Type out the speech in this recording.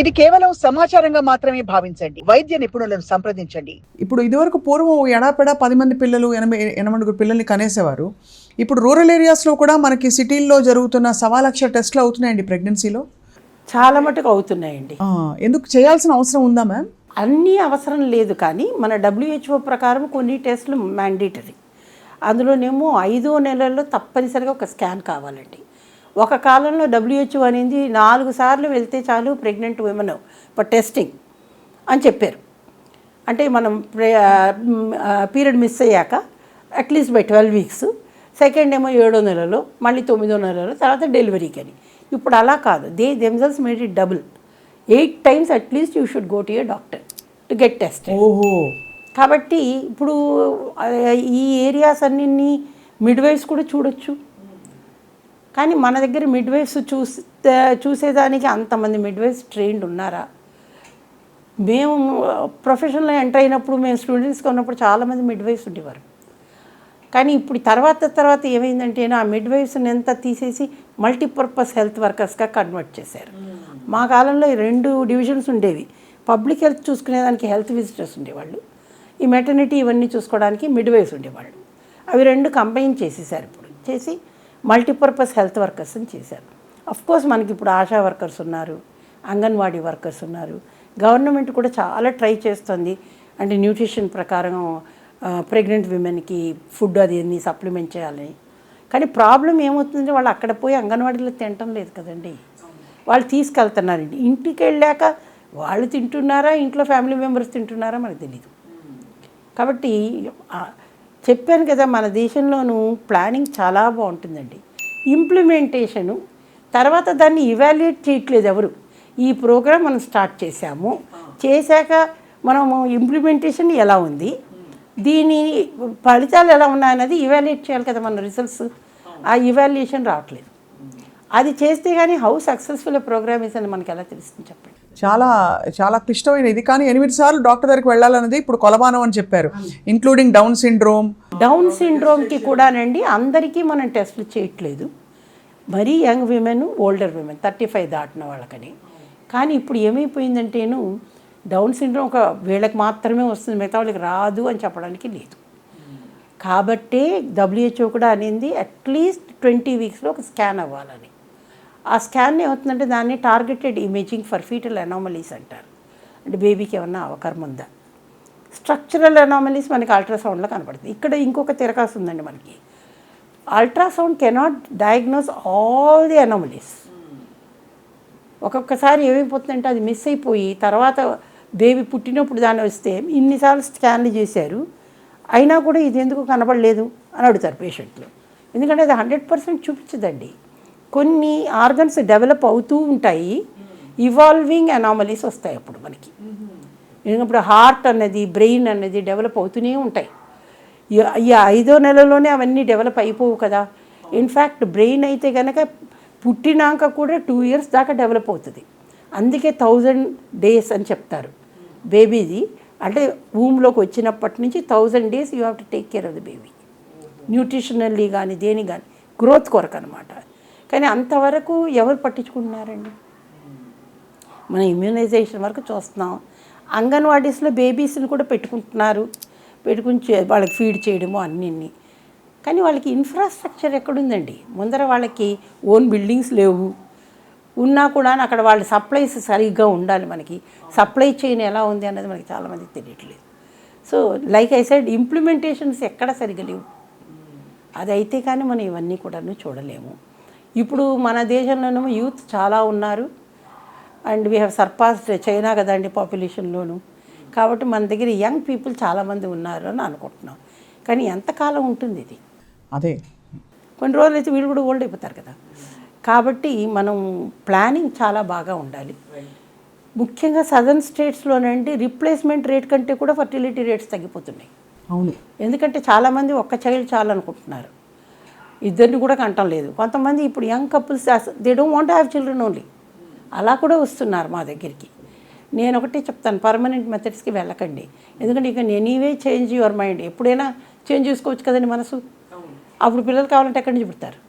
ఇది కేవలం సమాచారంగా మాత్రమే భావించండి. వైద్య నిపుణులను సంప్రదించండి. ఇప్పుడు ఇదివరకు పూర్వం ఎడాపెడా 10 మంది పిల్లలు 8 పిల్లల్ని కనేసేవారు. ఇప్పుడు రూరల్ ఏరియాస్లో కూడా మనకి సిటీల్లో జరుగుతున్న 1,00,000 టెస్ట్లు అవుతున్నాయండి ప్రెగ్నెన్సీలో. చాలా మటుకు అవుతున్నాయండి. ఎందుకు చేయాల్సిన అవసరం ఉందా మ్యామ్? అన్నీ అవసరం లేదు, కానీ మన WHO ప్రకారం కొన్ని టెస్టులు మ్యాండేటరీ. అందులోనేమో 5వ నెలల్లో తప్పనిసరిగా ఒక స్కాన్ కావాలండి. ఒక కాలంలో WHO అనేది 4 సార్లు వెళ్తే చాలు ప్రెగ్నెంట్ విమెన్ ఫర్ టెస్టింగ్ అని చెప్పారు. అంటే మనం పీరియడ్ మిస్ అయ్యాక అట్లీస్ట్ బై 12 వీక్స్, సెకండ్ ఏమో 7వ నెలలో, మళ్ళీ 9వ నెలలో, తర్వాత డెలివరీకి అని. ఇప్పుడు అలా కాదు, they themselves made it double. 8 times at least you should go to your doctor to get test. ఓహో. కాబట్టి ఇప్పుడు ఈ ఏరియాస్ అన్నింటినీ మిడ్వైఫ్స్ కూడా చూడొచ్చు. కానీ మన దగ్గర మిడ్వైఫ్స్ చూసేదానికి అంతమంది మిడ్వైఫ్స్ ట్రైన్డ్ ఉన్నారా? మేము ప్రొఫెషన్లో ఎంటర్ అయినప్పుడు, మేము స్టూడెంట్స్గా ఉన్నప్పుడు చాలామంది మిడ్వైఫ్స్ ఉండేవారు. కానీ ఇప్పుడు తర్వాత ఏమైందంటే ఆ మిడ్వైఫ్స్ని ఎంత తీసేసి మల్టీపర్పస్ హెల్త్ వర్కర్స్గా కన్వర్ట్ చేశారు. మా కాలంలో 2 డివిజన్స్ ఉండేవి. పబ్లిక్ హెల్త్ చూసుకునేదానికి హెల్త్ విజిటర్స్ ఉండేవాళ్ళు, ఈ మెటర్నిటీ ఇవన్నీ చూసుకోవడానికి మిడ్వైఫ్స్ ఉండేవాళ్ళు. అవి 2 కంబైన్ చేసేసారు. ఇప్పుడు చేసి మల్టీపర్పస్ హెల్త్ వర్కర్స్ అని చేశారు. అఫ్కోర్స్ మనకి ఇప్పుడు ఆశా వర్కర్స్ ఉన్నారు, అంగన్వాడీ వర్కర్స్ ఉన్నారు. గవర్నమెంట్ కూడా చాలా ట్రై చేస్తుంది. అంటే న్యూట్రిషన్ ప్రకారం ప్రెగ్నెంట్ విమెన్కి ఫుడ్ అది అన్నీ సప్లిమెంట్ చేయాలని. కానీ ప్రాబ్లం ఏమవుతుందంటే వాళ్ళు అక్కడ పోయి అంగన్వాడీలో తినటం లేదు కదండి. వాళ్ళు తీసుకెళ్తున్నారండి. ఇంటికి వెళ్ళాక వాళ్ళు తింటున్నారా, ఇంట్లో ఫ్యామిలీ మెంబర్స్ తింటున్నారా మనకు తెలీదు. కాబట్టి చెప్పాను కదా, మన దేశంలోనూ ప్లానింగ్ చాలా బాగుంటుందండి. ఇంప్లిమెంటేషను తర్వాత దాన్ని ఇవాల్యుయేట్ చేయట్లేదు ఎవరు. ఈ ప్రోగ్రామ్ మనం స్టార్ట్ చేశాక మనము ఇంప్లిమెంటేషన్ ఎలా ఉంది, దీని ఫలితాలు ఎలా ఉన్నాయన్నది ఇవాల్యుయేట్ చేయాలి కదా మన రిజల్ట్స్. ఆ ఇవాల్యుయేషన్ రావట్లేదు. అది చేస్తే కానీ హౌ సక్సెస్ఫుల్ ప్రోగ్రామ్ ఇస్ అని మనకి ఎలా తెలుస్తుంది చెప్పండి. చాలా చాలా క్లిష్టమైన ఇది. కానీ 8 సార్లు డాక్టర్ దగ్గరికి వెళ్ళాలన్నది ఇప్పుడు కొలమానం అని చెప్పారు, ఇంక్లూడింగ్ డౌన్ సిండ్రోమ్కి కూడానండి. అందరికీ మనం టెస్టులు చేయట్లేదు. మరీ యంగ్ విమెన్, ఓల్డర్ విమెన్ 35 దాటిన వాళ్ళకని. కానీ ఇప్పుడు ఏమైపోయిందంటేను డౌన్ సిండ్రోమ్ ఒక వీళ్ళకి మాత్రమే వస్తుంది, మిగతా వాళ్ళకి రాదు అని చెప్పడానికి లేదు. కాబట్టే WHO కూడా అనేది అట్లీస్ట్ 20 వీక్స్లో ఒక స్కాన్ అవ్వాలని. ఆ స్కాన్ ఏమవుతుందంటే దాన్ని targeted imaging for fetal anomalies అంటారు. అంటే బేబీకి ఏమన్నా అవకాశం ఉందా. స్ట్రక్చరల్ అనామలీస్ మనకి అల్ట్రాసౌండ్లో కనపడుతుంది. ఇక్కడ ఇంకొక తిరకాసు ఉందండి మనకి. Ultrasound cannot diagnose all the anomalies. ఒక్కొక్కసారి ఏమైపోతుందంటే అది మిస్ అయిపోయి తర్వాత బేబీ పుట్టినప్పుడు దాన్ని వస్తే ఇన్నిసార్లు స్కాన్లు చేశారు, అయినా కూడా ఇది ఎందుకు కనబడలేదు అని అడుగుతారు పేషెంట్లు. ఎందుకంటే అది 100% చూపించదండి. కొన్ని ఆర్గన్స్ డెవలప్ అవుతూ ఉంటాయి, ఇవాల్వింగ్ అనామలీస్ వస్తాయి అప్పుడు మనకి. ఎందుకంటే హార్ట్ అన్నది, బ్రెయిన్ అన్నది డెవలప్ అవుతూనే ఉంటాయి. ఈ 5వ నెలలోనే అవన్నీ డెవలప్ అయిపోవు కదా. ఇన్ఫ్యాక్ట్ బ్రెయిన్ అయితే కనుక పుట్టినాక కూడా 2 years దాకా డెవలప్ అవుతుంది. అందుకే 1000 days అని చెప్తారు బేబీది. అంటే వూమ్లోకి వచ్చినప్పటి నుంచి 1000 days you have to take care of the baby, nutritionally కానీ దేని కానీ గ్రోత్ కొరకు అనమాట. కానీ అంతవరకు ఎవరు పట్టించుకుంటున్నారండి? మన ఇమ్యూనైజేషన్ వరకు చూస్తున్నాం. అంగన్వాడీస్లో బేబీస్ని కూడా పెట్టుకుని వాళ్ళకి ఫీడ్ చేయడము అన్నీ. కానీ వాళ్ళకి ఇన్ఫ్రాస్ట్రక్చర్ ఎక్కడుందండి? ముందర వాళ్ళకి ఓన్ బిల్డింగ్స్ లేవు. ఉన్నా కూడా అక్కడ వాళ్ళ సప్లైస్ సరిగ్గా ఉండాలి. మనకి సప్లై చైన్ ఎలా ఉంది అన్నది మనకి చాలామందికి తెలియట్లేదు. So like I said, implementations ఎక్కడ సరిగ్గా లేవు. అదైతే కానీ మనం ఇవన్నీ కూడా చూడలేము. ఇప్పుడు మన దేశంలోనేమో యూత్ చాలా ఉన్నారు, and we have surpassed China కదండి పాపులేషన్లోను. కాబట్టి మన దగ్గర యంగ్ పీపుల్ చాలామంది ఉన్నారు అని అనుకుంటున్నాం. కానీ ఎంతకాలం ఉంటుంది ఇది? అదే కొన్ని రోజులు అయితే వీళ్ళు కూడా ఓల్డ్ అయిపోతారు కదా. కాబట్టి మనం ప్లానింగ్ చాలా బాగా ఉండాలి. ముఖ్యంగా సదర్న్ స్టేట్స్లోనండి రీప్లేస్మెంట్ రేట్ కంటే కూడా ఫర్టిలిటీ రేట్స్ తగ్గిపోతున్నాయి. అవును. ఎందుకంటే చాలామంది ఒక్క చైల్డ్ చాలనుకుంటున్నారు, ఇద్దరిని కూడా కంటం లేదు. కొంతమంది ఇప్పుడు young couples they don't want to have children only, అలా కూడా వస్తున్నారు మా దగ్గరికి. నేను ఒకటే చెప్తాను, పర్మనెంట్ మెథడ్స్కి వెళ్ళకండి. ఎందుకంటే ఇక ఎనీవే చేంజ్ యువర్ మైండ్, ఎప్పుడైనా చేంజ్ చేసుకోవచ్చు కదండి మనసు. అప్పుడు పిల్లలు కావాలంటే ఎక్కడి నుంచి పుడతారు?